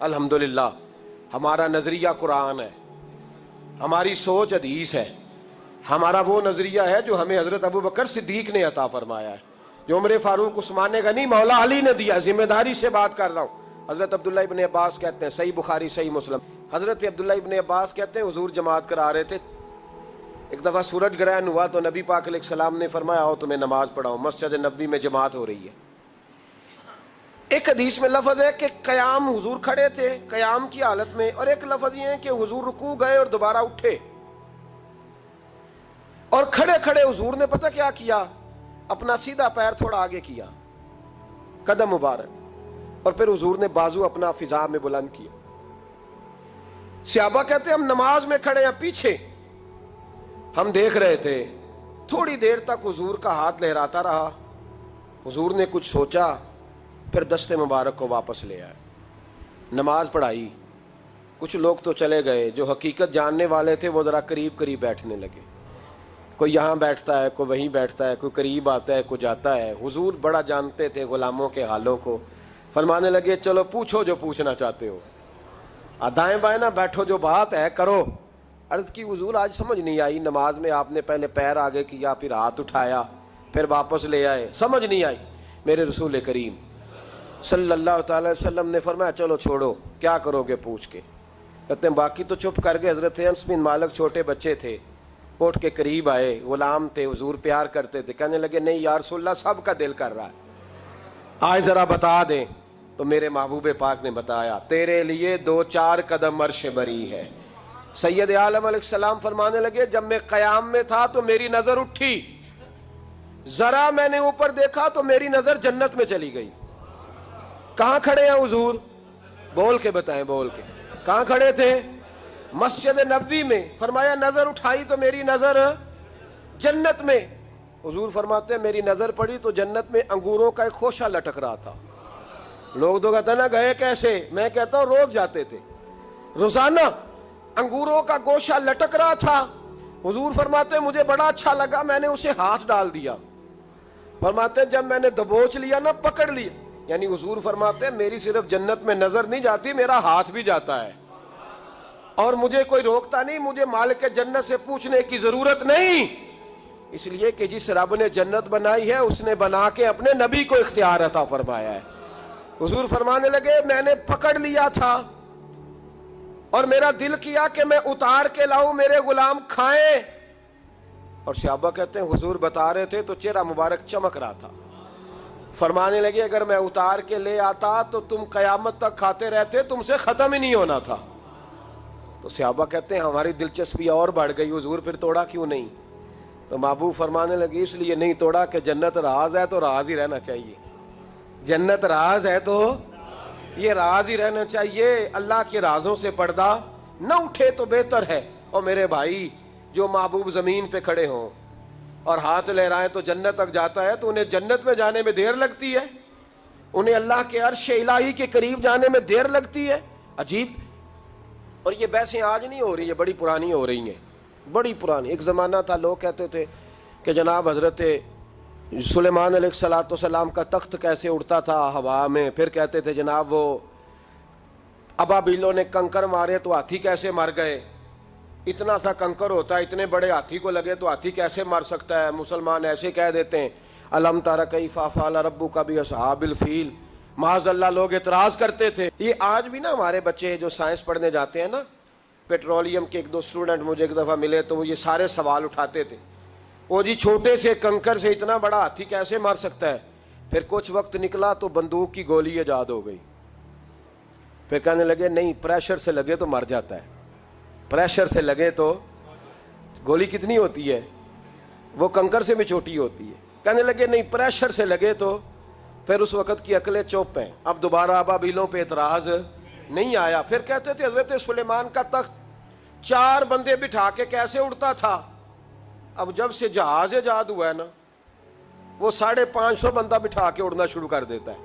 الحمدللہ ہمارا نظریہ قرآن ہے، ہماری سوچ حدیث ہے، ہمارا وہ نظریہ ہے جو ہمیں حضرت ابو بکر صدیق نے عطا فرمایا ہے، جو عمر فاروق عثمان غنی مولا علی نے دیا۔ ذمہ داری سے بات کر رہا ہوں۔ حضرت عبداللہ ابن عباس کہتے ہیں، صحیح بخاری صحیح مسلم، حضرت عبداللہ ابن عباس کہتے ہیں حضور جماعت کرا رہے تھے، ایک دفعہ سورج گرہن ہوا تو نبی پاک علیہ السلام نے فرمایا آؤ تمہیں نماز پڑھاؤں، مسجد نبوی میں جماعت ہو رہی ہے۔ ایک حدیث میں لفظ ہے کہ قیام، حضور کھڑے تھے قیام کی حالت میں، اور ایک لفظ یہ ہے کہ حضور رکوع گئے اور دوبارہ اٹھے، اور کھڑے کھڑے حضور نے پتہ کیا کیا، اپنا سیدھا پیر تھوڑا آگے کیا، قدم مبارک، اور پھر حضور نے بازو اپنا فضا میں بلند کیا۔ صحابہ کہتے ہیں ہم نماز میں کھڑے ہیں پیچھے، ہم دیکھ رہے تھے، تھوڑی دیر تک حضور کا ہاتھ لہراتا رہا، حضور نے کچھ سوچا، پھر دست مبارک کو واپس لے آئے، نماز پڑھائی۔ کچھ لوگ تو چلے گئے، جو حقیقت جاننے والے تھے وہ ذرا قریب قریب بیٹھنے لگے، کوئی یہاں بیٹھتا ہے، کوئی وہیں بیٹھتا ہے، کوئی قریب آتا ہے، کوئی جاتا ہے۔ حضور بڑا جانتے تھے غلاموں کے حالوں کو، فرمانے لگے چلو پوچھو جو پوچھنا چاہتے ہو، دائیں بائیں نہ بیٹھو، جو بات ہے کرو۔ عرض کی حضور آج سمجھ نہیں آئی، نماز میں آپ نے پہلے پیر آگے کیا، پھر ہاتھ اٹھایا، پھر واپس لے آئے، سمجھ نہیں آئی۔ میرے رسول کریم صلی اللہ تعالی وسلم نے فرمایا چلو چھوڑو، کیا کرو گے پوچھ کے۔ کہتے ہیں باقی تو چپ کر گئے۔ حضرت انس بن مالک چھوٹے بچے تھے، اٹھ کے قریب آئے، غلام تھے، حضور پیار کرتے تھے، کہنے لگے نہیں یا رسول اللہ سب کا دل کر رہا ہے، آج ذرا بتا دیں۔ تو میرے محبوب پاک نے بتایا تیرے لیے 2-4 قدم عرش بری ہے۔ سید عالم علیہ السلام فرمانے لگے جب میں قیام میں تھا تو میری نظر اٹھی، ذرا میں نے اوپر دیکھا تو میری نظر جنت میں چلی گئی۔ کہاں کھڑے ہیں حضور؟ بول کے بتائیں، بول کے۔ کہاں کھڑے تھے؟ مسجد نبوی میں۔ فرمایا نظر اٹھائی تو میری نظر جنت میں۔ حضور فرماتے ہیں میری نظر پڑی تو جنت میں انگوروں کا ایک خوشہ لٹک رہا تھا۔ لوگ تو کہتے ہیں نا گئے کیسے، میں کہتا ہوں روز جاتے تھے، روزانہ انگوروں کا گوشہ لٹک رہا تھا۔ حضور فرماتے ہیں مجھے بڑا اچھا لگا، میں نے اسے ہاتھ ڈال دیا۔ فرماتے ہیں جب میں نے دبوچ لیا نا، پکڑ لیا، یعنی حضور فرماتے ہیں میری صرف جنت میں نظر نہیں جاتی، میرا ہاتھ بھی جاتا ہے، اور مجھے کوئی روکتا نہیں، مجھے مالک جنت سے پوچھنے کی ضرورت نہیں، اس لیے کہ جس رب نے جنت بنائی ہے اس نے بنا کے اپنے نبی کو اختیار عطا فرمایا ہے۔ حضور فرمانے لگے میں نے پکڑ لیا تھا اور میرا دل کیا کہ میں اتار کے لاؤں، میرے غلام کھائیں۔ اور صحابہ کہتے ہیں حضور بتا رہے تھے تو چہرہ مبارک چمک رہا تھا۔ فرمانے لگے اگر میں اتار کے لے آتا تو تم قیامت تک کھاتے رہتے، تم سے ختم ہی نہیں ہونا تھا۔ تو صحابہ کہتے ہیں ہماری دلچسپی اور بڑھ گئی، حضور پھر توڑا کیوں نہیں؟ تو محبوب فرمانے لگے اس لیے نہیں توڑا کہ جنت راز ہے تو راز ہی رہنا چاہیے، جنت راز ہے تو یہ راز ہی رہنا چاہیے، اللہ کے رازوں سے پردہ نہ اٹھے تو بہتر ہے۔ اور میرے بھائی جو محبوب زمین پہ کھڑے ہوں اور ہاتھ لہرائیں تو جنت تک جاتا ہے، تو انہیں جنت میں جانے میں دیر لگتی ہے، انہیں اللہ کے عرش الہی کے قریب جانے میں دیر لگتی ہے۔ عجیب۔ اور یہ بحثیں آج نہیں ہو رہی، یہ بڑی پرانی ہو رہی ہیں، بڑی پرانی۔ ایک زمانہ تھا لوگ کہتے تھے کہ جناب حضرت سلیمان علیہ السلام کا تخت کیسے اڑتا تھا ہوا میں، پھر کہتے تھے جناب وہ ابابیلوں نے کنکر مارے تو ہاتھی کیسے مر گئے، اتنا سا کنکر ہوتا ہے، اتنے بڑے ہاتھی کو لگے تو ہاتھی کیسے مر سکتا ہے۔ مسلمان ایسے کہہ دیتے ہیں الم تر کیف فعل ربک باصحاب الفیل، معاذ اللہ لوگ اعتراض کرتے تھے۔ یہ آج بھی نا ہمارے بچے جو سائنس پڑھنے جاتے ہیں نا، پیٹرولیم کے 1-2 اسٹوڈنٹ مجھے ایک دفعہ ملے تو وہ یہ سارے سوال اٹھاتے تھے، وہ جی چھوٹے سے کنکر سے اتنا بڑا ہاتھی کیسے مار سکتا ہے؟ پھر کچھ وقت نکلا تو بندوق کی گولی ایجاد ہو گئی، پھر کہنے لگے نہیں پریشر سے لگے تو مر جاتا ہے، پریشر سے لگے تو گولی کتنی ہوتی ہے، وہ کنکر سے بھی چھوٹی ہوتی ہے۔ کہنے لگے نہیں پریشر سے لگے تو، پھر اس وقت کی عقلیں چوپ ہیں، اب دوبارہ ابابیلوں پہ اعتراض نہیں آیا۔ پھر کہتے تھے حضرت سلیمان کا تخت 4 بندے بٹھا کے کیسے اڑتا تھا، اب جب سے جہاز ایجاد ہوا ہے نا، وہ 550 بندہ بٹھا کے اڑنا شروع کر دیتا ہے،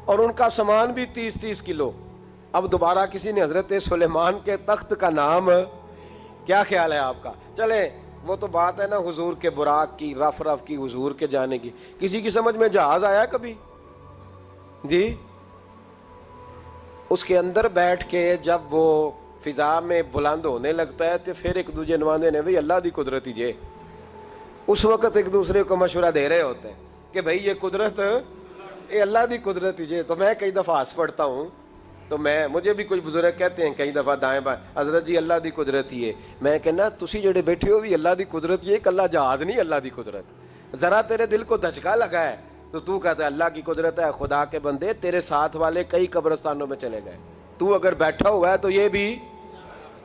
اور ان کا سامان بھی 30-30 کلو۔ اب دوبارہ کسی نے حضرت سلیمان کے تخت کا نام، کیا خیال ہے آپ کا؟ چلے وہ تو بات ہے نا حضور کے براق کی، رف رف کی، حضور کے جانے کی، کسی کی سمجھ میں جہاز آیا کبھی؟ جی اس کے اندر بیٹھ کے جب وہ فضا میں بلند ہونے لگتا ہے تو پھر ایک دوسرے نمانے نے بھائی اللہ دی قدرت ہی جے. اس وقت ایک دوسرے کو مشورہ دے رہے ہوتے ہیں کہ بھائی یہ قدرت یہ اللہ دی قدرت ہی جے. تو میں کئی دفعہ ہنس پڑتا ہوں تو مجھے بھی کچھ بزرگ کہتے ہیں کئی دفعہ دائیں بائیں حضرت جی اللہ دی قدرت ہی ہے. میں کہنا تسی جڑے بیٹھے ہو بھی اللہ دی قدرت یہ کلا جہاز نہیں اللہ دی قدرت. ذرا تیرے دل کو دھچکا لگا ہے تو کہتا ہے اللہ کی قدرت ہے. خدا کے بندے تیرے ساتھ والے کئی قبرستانوں میں چلے گئے, تو اگر بیٹھا ہوا ہے تو یہ بھی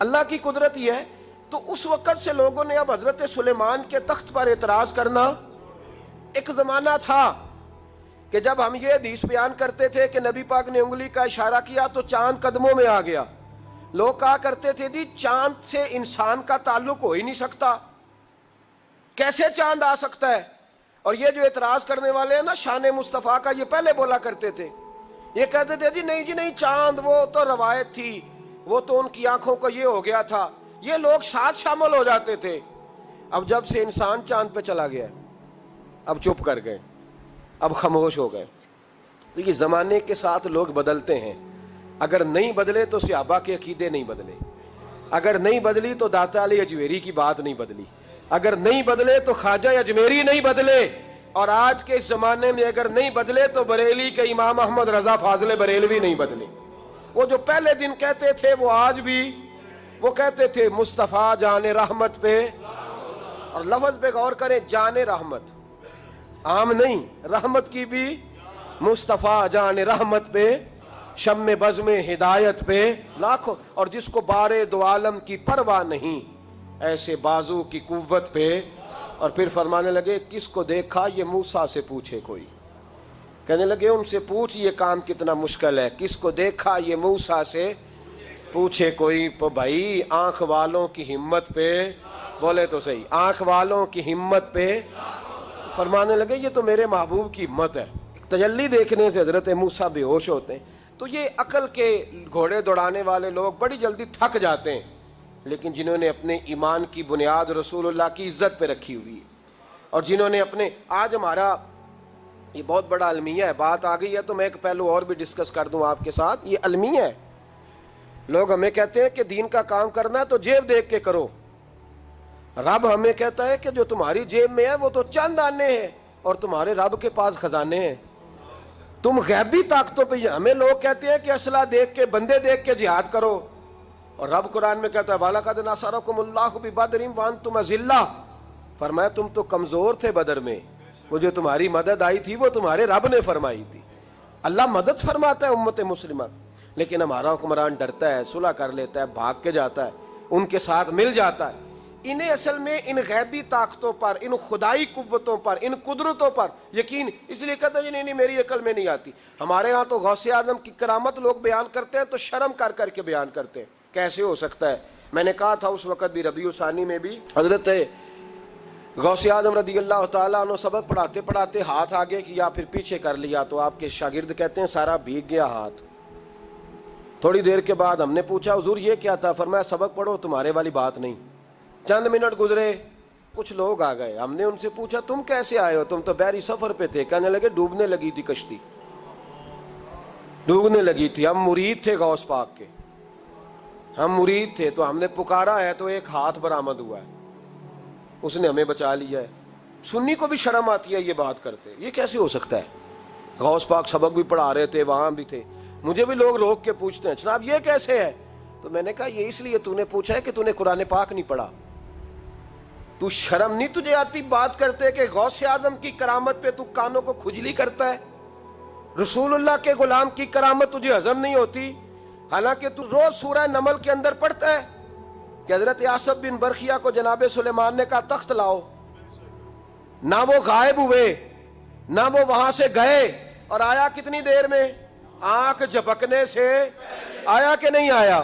اللہ کی قدرت ہی ہے. تو اس وقت سے لوگوں نے اب حضرت سلیمان کے تخت پر اعتراض کرنا. ایک زمانہ تھا کہ جب ہم یہ حدیث بیان کرتے تھے کہ نبی پاک نے انگلی کا اشارہ کیا تو چاند قدموں میں آ گیا. لوگ کہا کرتے تھے جی چاند سے انسان کا تعلق ہو ہی نہیں سکتا, کیسے چاند آ سکتا ہے. اور یہ جو اعتراض کرنے والے ہیں نا شان مصطفیٰ کا, یہ پہلے بولا کرتے تھے, یہ کہتے تھے جی نہیں چاند وہ تو روایت تھی, وہ تو ان کی آنکھوں کو یہ ہو گیا تھا. یہ لوگ ساتھ شامل ہو جاتے تھے. اب جب سے انسان چاند پہ چلا گیا اب چپ کر گئے, اب خاموش ہو گئے. تو یہ زمانے کے ساتھ لوگ بدلتے ہیں. اگر نہیں بدلے تو صحابہ کے عقیدے نہیں بدلے, اگر نہیں بدلی تو داتا علی اجمیری کی بات نہیں بدلی, اگر نہیں بدلے تو خواجہ اجمیری نہیں بدلے, اور آج کے اس زمانے میں اگر نہیں بدلے تو بریلی کے امام احمد رضا فاضل بریلوی نہیں بدلے. وہ جو پہلے دن کہتے تھے وہ آج بھی وہ کہتے تھے مصطفیٰ جان رحمت پہ, اور لفظ پہ غور کریں, جان رحمت عام نہیں, رحمت کی بھی, مصطفیٰ جان رحمت پہ, شم بزم ہدایت پہ لاکھوں, اور جس کو بارے دو عالم کی پرواہ نہیں ایسے بازو کی قوت پہ. اور پھر فرمانے لگے کس کو دیکھا یہ موسیٰ سے پوچھے کوئی, کہنے لگے ان سے پوچھ یہ کام کتنا مشکل ہے. کس کو دیکھا یہ موسیٰ سے پوچھے کوئی. تو بھائی آنکھ والوں کی ہمت پہ, بولے تو صحیح, آنکھ والوں کی ہمت پہ. فرمانے لگے یہ تو میرے محبوب کی ہمت ہے. تجلی دیکھنے سے حضرت موسیٰ بے ہوش ہوتے ہیں. تو یہ عقل کے گھوڑے دوڑانے والے لوگ بڑی جلدی تھک جاتے ہیں, لیکن جنہوں نے اپنے ایمان کی بنیاد رسول اللہ کی عزت پہ رکھی ہوئی ہے, اور جنہوں نے اپنے, آج ہمارا یہ بہت بڑا المیہ ہے, بات آ گئی ہے تو میں ایک پہلو اور بھی ڈسکس کر دوں آپ کے ساتھ. یہ المیہ ہے. لوگ ہمیں کہتے ہیں کہ دین کا کام کرنا تو جیب دیکھ کے کرو. رب ہمیں کہتا ہے کہ جو تمہاری جیب میں ہے وہ تو چند آنے ہیں, اور تمہارے رب کے پاس خزانے ہیں. تم غیبی طاقتوں پہ, ہمیں لوگ کہتے ہیں کہ اسلحہ دیکھ کے, بندے دیکھ کے جہاد کرو, اور رب قرآن میں کہتا ہے وَلَقَدْ نَصَرَكُمُ اللَّهُ بِبَدْرٍ وَأَنْتُمْ أَذِلَّةٌ. فرمایا تم تو کمزور تھے بدر میں, وہ جو تمہاری مدد آئی تھی وہ تمہارے رب نے فرمائی تھی. اللہ مدد فرماتا ہے امت مسلمہ, لیکن ہمارا حکمران ڈرتا ہے, صلح کر لیتا ہے, بھاگ کے جاتا ہے, ان کے ساتھ مل جاتا ہے. انہیں اصل میں ان غیبی طاقتوں پر, ان خدائی قوتوں پر, ان قدرتوں پر یقین, اس لیے کہتا ہے نہیں میری عقل میں نہیں آتی. ہمارے ہاں تو غوث اعظم کی کرامت لوگ بیان کرتے ہیں تو شرم کر کر کے بیان کرتے ہیں. کیسے ہو سکتا ہے؟ میں نے کہا تھا اس وقت بھی, ربیع ثانی میں بھی حضرت غوث اعظم رضی اللہ تعالیٰ عنہ سبق پڑھاتے پڑھاتے ہاتھ آگے کیا پھر پیچھے کر لیا, تو آپ کے شاگرد کہتے ہیں سارا بھیگ گیا ہاتھ. تھوڑی دیر کے بعد ہم نے پوچھا حضور یہ کیا تھا؟ فرمایا سبق پڑھو, تمہارے والی بات نہیں. چند منٹ گزرے, کچھ لوگ آ گئے, ہم نے ان سے پوچھا تم کیسے آئے ہو, تم تو بحری سفر پہ تھے. کہنے لگے ڈوبنے لگی تھی کشتی, ڈوبنے لگی تھی. ہم مرید تھے غوث پاک کے, ہم مرید تھے, تو ہم نے پکارا ہے تو ایک ہاتھ برآمد ہوا ہے, اس نے ہمیں بچا لیا ہے. سنی کو بھی شرم آتی ہے یہ بات کرتے, یہ کیسے ہو سکتا ہے؟ غوث پاک سبق بھی پڑھا رہے تھے, وہاں بھی تھے. مجھے بھی لوگ روک کے پوچھتے ہیں جناب یہ کیسے ہے؟ تو میں نے کہا یہ اس لیے تو نے پوچھا ہے کہ تو نے قرآن پاک نہیں پڑھا. تو شرم نہیں تجھے آتی بات کرتے کہ غوث اعظم کی کرامت پہ تو کانوں کو کھجلی کرتا ہے؟ رسول اللہ کے غلام کی کرامت تجھے ہضم نہیں ہوتی؟ حالانکہ تو روز سورہ نمل کے اندر پڑھتا ہے کہ حضرت آصف بن برخیہ کو جناب سلیمان نے کہا تخت لاؤ, نہ وہ غائب ہوئے نہ وہ وہاں سے گئے, اور آیا کتنی دیر میں؟ آنکھ جھپکنے سے آیا کہ نہیں آیا؟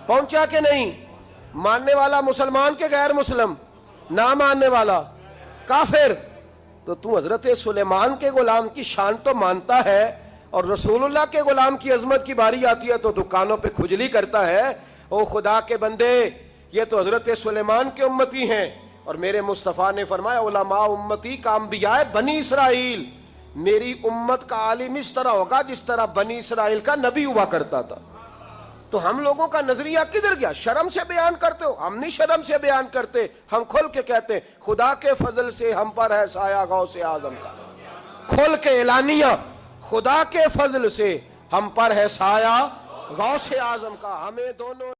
پہنچا کہ نہیں؟ ماننے والا مسلمان کے غیر مسلم, نہ ماننے والا کافر. تو حضرت سلیمان کے غلام کی شان تو مانتا ہے, اور رسول اللہ کے غلام کی عظمت کی باری آتی ہے تو دکانوں پہ کھجلی کرتا ہے. او خدا کے بندے, یہ تو حضرت سلیمان کے امتی ہیں, اور میرے مصطفیٰ نے فرمایا علماء امتی کا انبیاء بنی اسرائیل. میری امت کا عالم اس طرح ہوگا جس طرح بنی اسرائیل کا نبی ہوا کرتا تھا. تو ہم لوگوں کا نظریہ کدھر گیا؟ شرم سے بیان کرتے ہو؟ ہم نہیں شرم سے بیان کرتے، ہم کھل کے کہتے ہیں خدا کے فضل سے ہم پر ہے سایہ غوث اعظم کا، کھل کے اعلانیہ، خدا کے فضل سے ہم پر ہے سایہ غوث اعظم کا. ہمیں دونوں